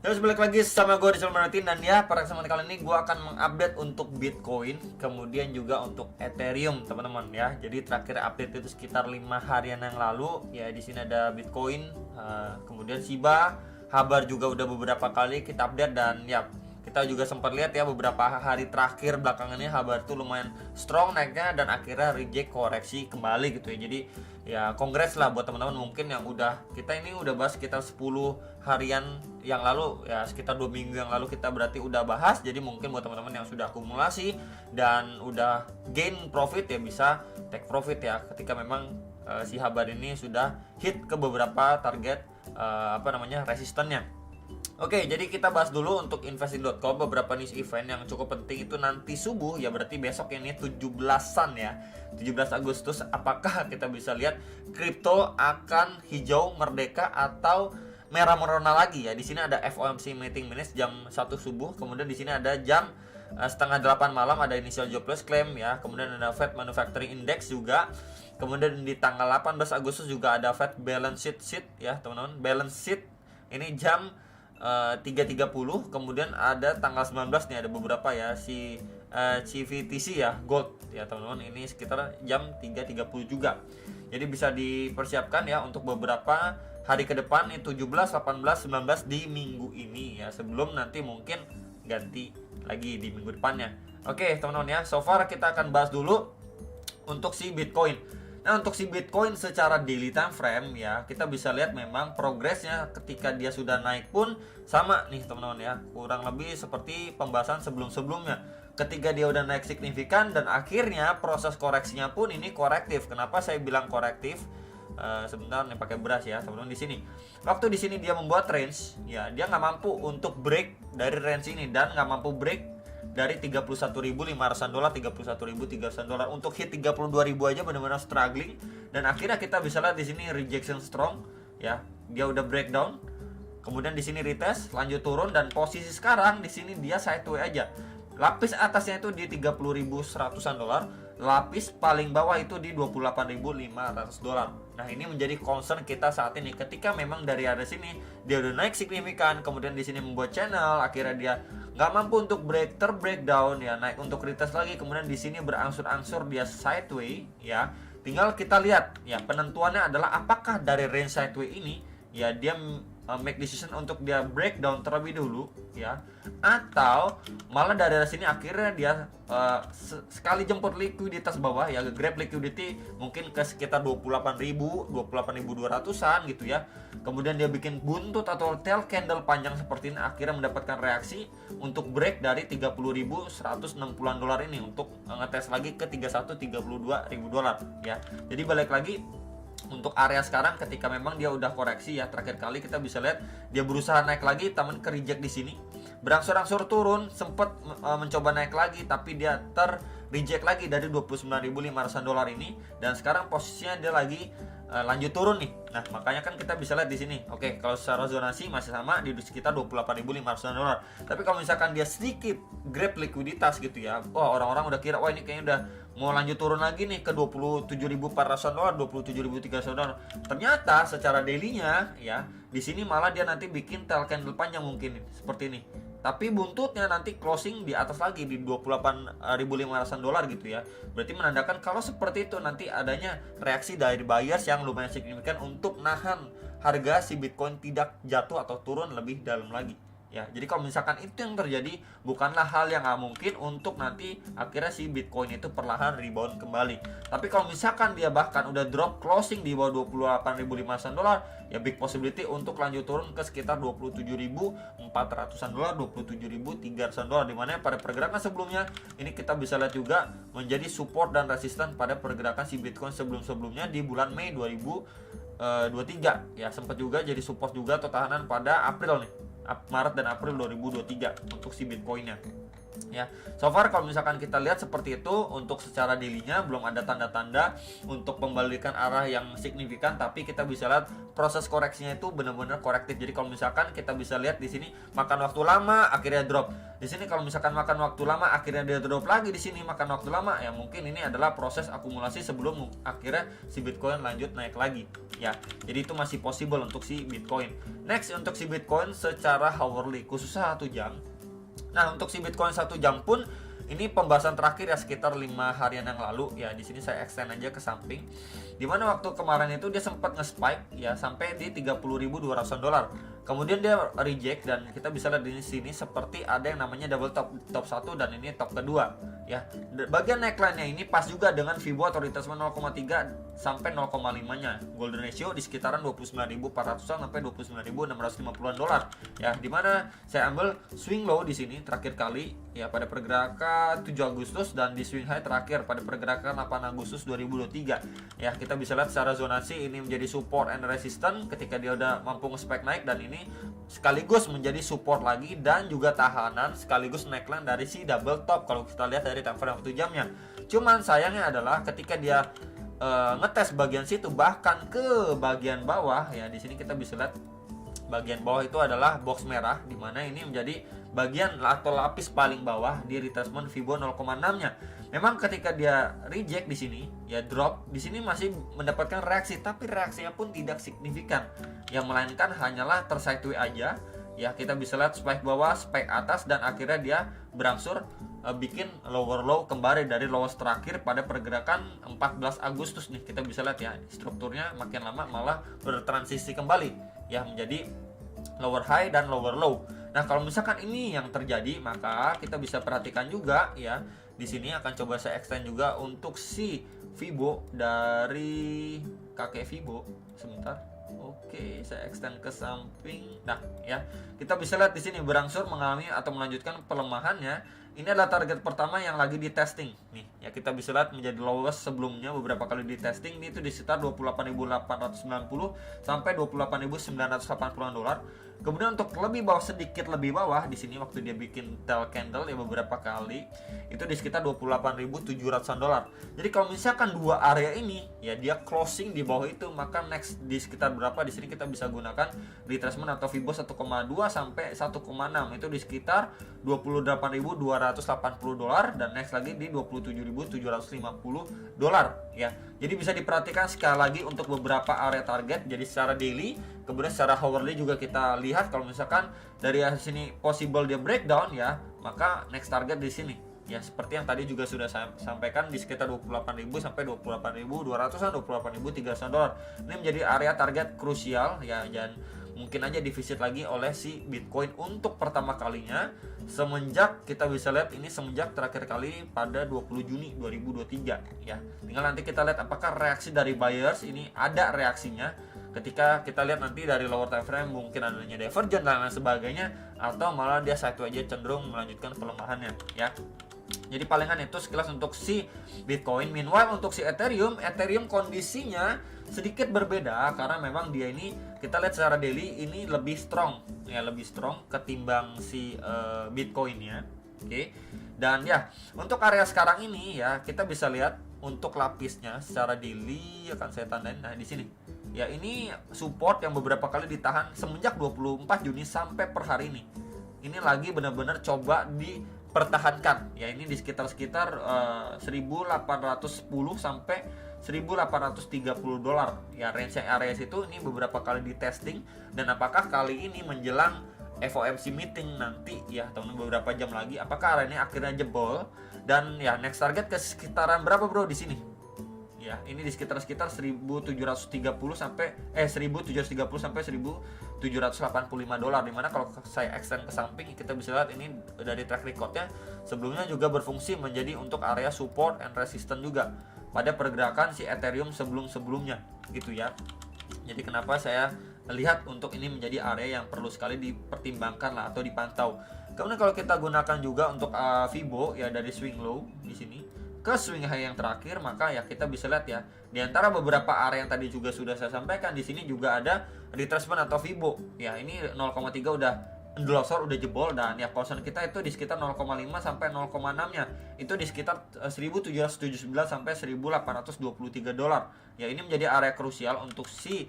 Terus balik lagi sama gue di Martin, dan ya pada kesempatan kali ini gue akan mengupdate untuk Bitcoin, kemudian juga untuk Ethereum teman-teman ya. Jadi terakhir update itu sekitar 5 harian yang lalu ya. Di sini ada Bitcoin, kemudian Shiba, Habar juga udah beberapa kali kita update, dan ya kita juga sempat lihat ya beberapa hari terakhir belakangan ini Habar tuh lumayan strong naiknya dan akhirnya reject koreksi kembali gitu ya. Jadi ya kongres lah buat teman-teman mungkin yang udah, kita ini udah bahas sekitar 10 harian yang lalu ya, sekitar 2 minggu yang lalu kita berarti udah bahas. Jadi mungkin buat teman-teman yang sudah akumulasi dan udah gain profit ya bisa take profit ya ketika memang si Habar ini sudah hit ke beberapa target resistennya. Oke, jadi kita bahas dulu untuk investing.com beberapa news event yang cukup penting itu nanti subuh ya, berarti besok ini 17-an ya. 17 Agustus, apakah kita bisa lihat kripto akan hijau merdeka atau merah merona lagi ya. Di sini ada FOMC meeting minutes jam 1 subuh, kemudian di sini ada jam setengah 8 malam ada initial jobless claim ya, kemudian ada Fed Manufacturing Index juga. Kemudian di tanggal 18 Agustus juga ada Fed balance sheet ya, teman-teman. Balance sheet ini jam 3.30, kemudian ada tanggal 19 nih ada beberapa ya si CVTC ya gold ya teman-teman, ini sekitar jam 3.30 juga. Jadi bisa dipersiapkan ya untuk beberapa hari ke depan nih, 17, 18, 19 di minggu ini ya, sebelum nanti mungkin ganti lagi di minggu depannya. Oke teman-teman ya, so far kita akan bahas dulu untuk si Bitcoin. Nah untuk si Bitcoin secara daily time frame ya, kita bisa lihat memang progresnya ketika dia sudah naik pun sama nih teman-teman ya, kurang lebih seperti pembahasan sebelum-sebelumnya. Ketika dia udah naik signifikan dan akhirnya proses koreksinya pun ini korektif. Kenapa saya bilang korektif? Sebentar nih pakai beras ya teman-teman. Di sini waktu di sini dia membuat range ya, dia nggak mampu untuk break dari range ini dan nggak mampu break dari 31.500 dolar, 31.300 dolar. Untuk hit 32.000 aja benar-benar struggling, dan akhirnya kita bisa lihat di sini rejection strong ya, dia udah breakdown, kemudian di sini retest, lanjut turun, dan posisi sekarang di sini dia sideways aja. Lapis atasnya itu di 30.100-an dolar, lapis paling bawah itu di 28.500 dolar. Nah ini menjadi concern kita saat ini, ketika memang dari area sini dia udah naik signifikan, kemudian di sini membuat channel, akhirnya dia nggak mampu untuk breakdown ya, naik untuk retest lagi, kemudian di sini berangsur-angsur dia sideways ya. Tinggal kita lihat ya, penentuannya adalah apakah dari range sideways ini ya dia make decision untuk dia breakdown terlebih dulu ya, atau malah dari sini akhirnya dia sekali jemput likuiditas bawah ya, grab liquidity mungkin ke sekitar 28.200-an gitu ya, kemudian dia bikin buntut atau tail candle panjang seperti ini, akhirnya mendapatkan reaksi untuk break dari 30.160-an dolar ini untuk ngetes lagi ke 32.000 dolar ya. Jadi balik lagi untuk area sekarang, ketika memang dia udah koreksi ya, terakhir kali kita bisa lihat dia berusaha naik lagi, taman ke reject di sini, berangsur-angsur turun, sempat mencoba naik lagi tapi dia reject lagi dari 29.500 dolar ini, dan sekarang posisinya dia lagi lanjut turun nih. Nah makanya kan kita bisa lihat di sini, oke, kalau secara zonasi masih sama di sekitar 28.500 dolar. Tapi kalau misalkan dia sedikit grab likuiditas gitu ya, wah orang-orang udah kira wah ini kayaknya udah mau lanjut turun lagi nih ke 27.400 dolar, 27.300 dolar. Ternyata secara daily-nya ya, di sini malah dia nanti bikin tail candle panjang mungkin seperti ini. Tapi buntutnya nanti closing di atas lagi di 28.500 dolar gitu ya. Berarti menandakan kalau seperti itu nanti adanya reaksi dari buyers yang lumayan signifikan untuk nahan harga si Bitcoin tidak jatuh atau turun lebih dalam lagi. Ya, jadi kalau misalkan itu yang terjadi, bukanlah hal yang nggak mungkin untuk nanti akhirnya si Bitcoin itu perlahan rebound kembali. Tapi kalau misalkan dia bahkan udah drop closing di bawah 28.500 dolar, ya big possibility untuk lanjut turun ke sekitar 27.400-an dolar, 27.300-an dolar, dimana pada pergerakan sebelumnya ini kita bisa lihat juga menjadi support dan resisten pada pergerakan si Bitcoin sebelum-sebelumnya di bulan Mei 2023 ya, sempat juga jadi support juga atau tahanan pada April nih, Maret dan April 2023 untuk si Bitcoinnya. Ya, so far kalau misalkan kita lihat seperti itu, untuk secara daily-nya belum ada tanda-tanda untuk pembalikan arah yang signifikan, tapi kita bisa lihat proses koreksinya itu benar-benar korektif. Jadi kalau misalkan kita bisa lihat di sini makan waktu lama akhirnya drop. Di sini kalau misalkan makan waktu lama akhirnya dia drop lagi, di sini makan waktu lama, ya mungkin ini adalah proses akumulasi sebelum akhirnya si Bitcoin lanjut naik lagi. Ya, jadi itu masih possible untuk si Bitcoin. Next, untuk si Bitcoin secara hourly khususnya 1 jam. Nah, untuk si Bitcoin 1 jam pun ini pembahasan terakhir ya, sekitar 5 harian yang lalu ya. Di sini saya extend aja ke samping. Dimana waktu kemarin itu dia sempat nge-spike ya sampai di 30.200 dolar. Kemudian dia reject dan kita bisa lihat di sini seperti ada yang namanya double top 1 dan ini top kedua ya. Bagian neckline-nya ini pas juga dengan Fibo atau retracement 0,3 sampai 0,5-nya. Golden ratio di sekitaran 29.400-an sampai 29.650-an dolar ya. Dimana saya ambil swing low di sini terakhir kali ya pada pergerakan 7 Agustus dan di swing high terakhir pada pergerakan 8 Agustus 2023 ya. Kita bisa lihat secara zonasi ini menjadi support and resistance ketika dia udah mampu nge-spike naik, dan ini sekaligus menjadi support lagi dan juga tahanan sekaligus neckline dari si double top kalau kita lihat dari time frame 1 jamnya. Cuman sayangnya adalah ketika dia ngetes bagian situ bahkan ke bagian bawah ya, di sini kita bisa lihat bagian bawah itu adalah box merah, di mana ini menjadi bagian atau lapis paling bawah di retracement Fibo 0,6-nya. Memang ketika dia reject di sini, ya drop, di sini masih mendapatkan reaksi, tapi reaksinya pun tidak signifikan. Yang melainkan hanyalah tersideways aja. Ya, kita bisa lihat spike bawah, spike atas, dan akhirnya dia berangsur bikin lower low kembali dari lowest terakhir pada pergerakan 14 Agustus nih. Kita bisa lihat ya, strukturnya makin lama malah bertransisi kembali ya menjadi lower high dan lower low. Nah, kalau misalkan ini yang terjadi, maka kita bisa perhatikan juga ya. Di sini akan coba saya extend juga untuk si Fibo dari kakek Fibo. Sebentar. Oke, saya extend ke samping. Nah, ya. Kita bisa lihat di sini berangsur mengalami atau melanjutkan pelemahannya. Ini adalah target pertama yang lagi di testing. Nih, ya kita bisa lihat menjadi lowest sebelumnya beberapa kali di testing. Ini itu di sekitar 28.890 sampai 28.980 dolar. Kemudian untuk lebih bawah, sedikit lebih bawah di sini waktu dia bikin tail candle ya beberapa kali itu di sekitar 28.700 dolar. Jadi kalau misalkan dua area ini ya dia closing di bawah itu, maka next di sekitar berapa di sini kita bisa gunakan retracement atau Fibo 1,2 sampai 1,6 itu di sekitar 28.280 dolar, dan next lagi di 27.750 dolar ya. Jadi bisa diperhatikan sekali lagi untuk beberapa area target. Jadi secara daily, kemudian secara hourly juga kita lihat kalau misalkan dari sini possible dia breakdown ya, maka next target di sini ya seperti yang tadi juga sudah saya sampaikan di sekitar 28.000 sampai 28.200-an, 28.300 dolar. Ini menjadi area target krusial ya, dan mungkin aja divisit lagi oleh si Bitcoin untuk pertama kalinya semenjak kita bisa lihat ini semenjak terakhir kali pada 20 Juni 2023 ya. Tinggal nanti kita lihat apakah reaksi dari buyers ini ada reaksinya ketika kita lihat nanti dari lower time frame mungkin adanya divergence dan lain sebagainya, atau malah dia sideways aja cenderung melanjutkan pelemahannya ya. Jadi palingan itu sekilas untuk si Bitcoin. Meanwhile untuk si Ethereum kondisinya sedikit berbeda karena memang dia ini kita lihat secara daily ini lebih strong ya, lebih strong ketimbang si Bitcoinnya. Oke. Dan ya untuk area sekarang ini ya kita bisa lihat untuk lapisnya secara daily akan saya tandain. Nah di sini ya ini support yang beberapa kali ditahan semenjak 24 Juni sampai per hari ini. Ini lagi benar-benar coba dipertahankan ya, ini di sekitar 1810 sampai 1830 dolar ya, range area itu ini beberapa kali di testing, dan apakah kali ini menjelang FOMC meeting nanti ya tahun beberapa jam lagi apakah area ini akhirnya jebol, dan ya next target ke sekitaran berapa bro di sini ya, ini di sekitar 1730 sampai 1730 sampai 1785 dolar, dimana kalau saya extend ke samping kita bisa lihat ini dari track recordnya sebelumnya juga berfungsi menjadi untuk area support and resistance juga pada pergerakan si Ethereum sebelumnya gitu ya. Jadi kenapa saya lihat untuk ini menjadi area yang perlu sekali dipertimbangkan lah atau dipantau. Kemudian kalau kita gunakan juga untuk Fibo ya dari swing low di sini ke swing high yang terakhir, maka ya kita bisa lihat ya di antara beberapa area yang tadi juga sudah saya sampaikan, di sini juga ada retracement atau Fibo ya, ini 0,3 udah endosor udah jebol, dan ya concern kita itu di sekitar 0,5 sampai 0,6 nya itu di sekitar 1779 sampai 1823 dolar. Ya, ini menjadi area krusial untuk si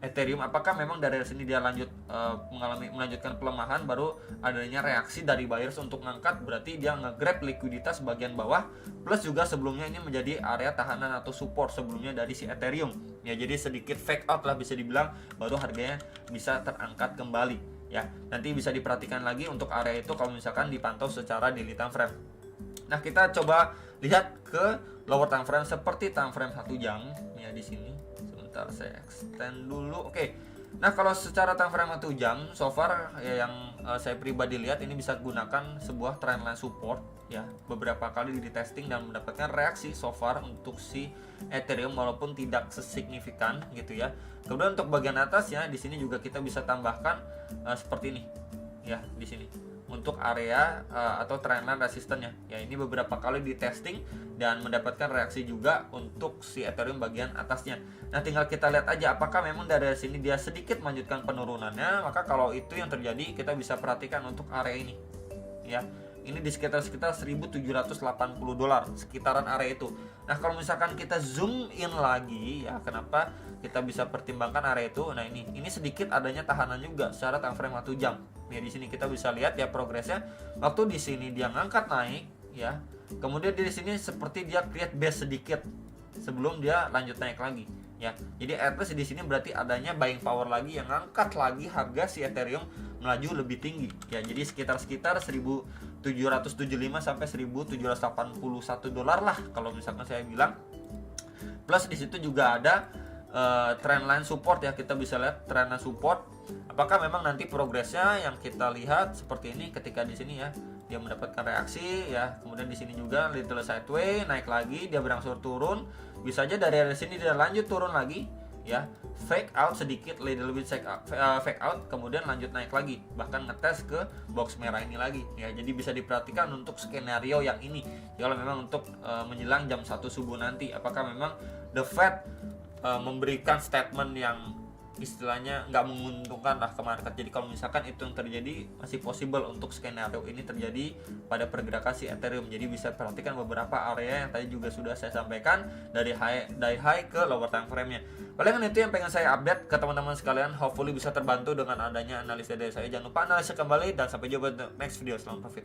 Ethereum. Apakah memang dari sini dia melanjutkan pelemahan, baru adanya reaksi dari buyers untuk ngangkat, berarti dia nge-grab likuiditas bagian bawah, plus juga sebelumnya ini menjadi area tahanan atau support sebelumnya dari si Ethereum. Ya, jadi sedikit fake out lah bisa dibilang, baru harganya bisa terangkat kembali. Ya, nanti bisa diperhatikan lagi untuk area itu kalau misalkan dipantau secara daily time frame. Nah, kita coba lihat ke lower time frame seperti time frame 1 jam ya di sini. Sebentar saya extend dulu. Oke. Nah, kalau secara time frame 1 jam so far ya, yang saya pribadi lihat ini bisa gunakan sebuah trendline support ya. Beberapa kali di testing dan mendapatkan reaksi so far untuk si Ethereum walaupun tidak sesignifikan gitu ya. Kemudian untuk bagian atas ya, di sini juga kita bisa tambahkan seperti ini ya di sini untuk area atau trendline resistannya. Ya, ini beberapa kali di testing dan mendapatkan reaksi juga untuk si Ethereum bagian atasnya. Nah, tinggal kita lihat aja apakah memang dari sini dia sedikit melanjutkan penurunannya. Maka kalau itu yang terjadi, kita bisa perhatikan untuk area ini. Ya, ini di sekitar 1.780 dolar sekitaran area itu. Nah, kalau misalkan kita zoom in lagi ya, kenapa kita bisa pertimbangkan area itu? Nah, ini sedikit adanya tahanan juga secara time frame 1 jam. Ya, di sini kita bisa lihat ya progresnya. Waktu di sini dia ngangkat naik ya. Kemudian di sini seperti dia create base sedikit sebelum dia lanjut naik lagi ya. Jadi at least di sini berarti adanya buying power lagi yang ngangkat lagi harga si Ethereum melaju lebih tinggi ya. Jadi sekitar 1.775 sampai 1.781 dolar lah kalau misalkan saya bilang. Plus di situ juga ada trendline support ya, kita bisa lihat trendline support. Apakah memang nanti progresnya yang kita lihat seperti ini ketika di sini ya dia mendapatkan reaksi ya, kemudian di sini juga little sideways naik lagi, dia berangsur turun, bisa aja dari sini dia lanjut turun lagi ya, fake out sedikit, little bit fake out, kemudian lanjut naik lagi, bahkan ngetes ke box merah ini lagi ya. Jadi bisa diperhatikan untuk skenario yang ini kalau memang untuk menjelang jam 1 subuh nanti, apakah memang the Fed memberikan statement yang istilahnya nggak menguntungkan lah ke market. Jadi kalau misalkan itu yang terjadi, masih possible untuk skenario ini terjadi pada pergerakan si Ethereum. Jadi bisa perhatikan beberapa area yang tadi juga sudah saya sampaikan dari high ke lower time frame-nya. Palingan itu yang pengen saya update ke teman-teman sekalian. Hopefully bisa terbantu dengan adanya analisa dari saya. Jangan lupa analisa kembali dan sampai jumpa di next video. Selamat profit.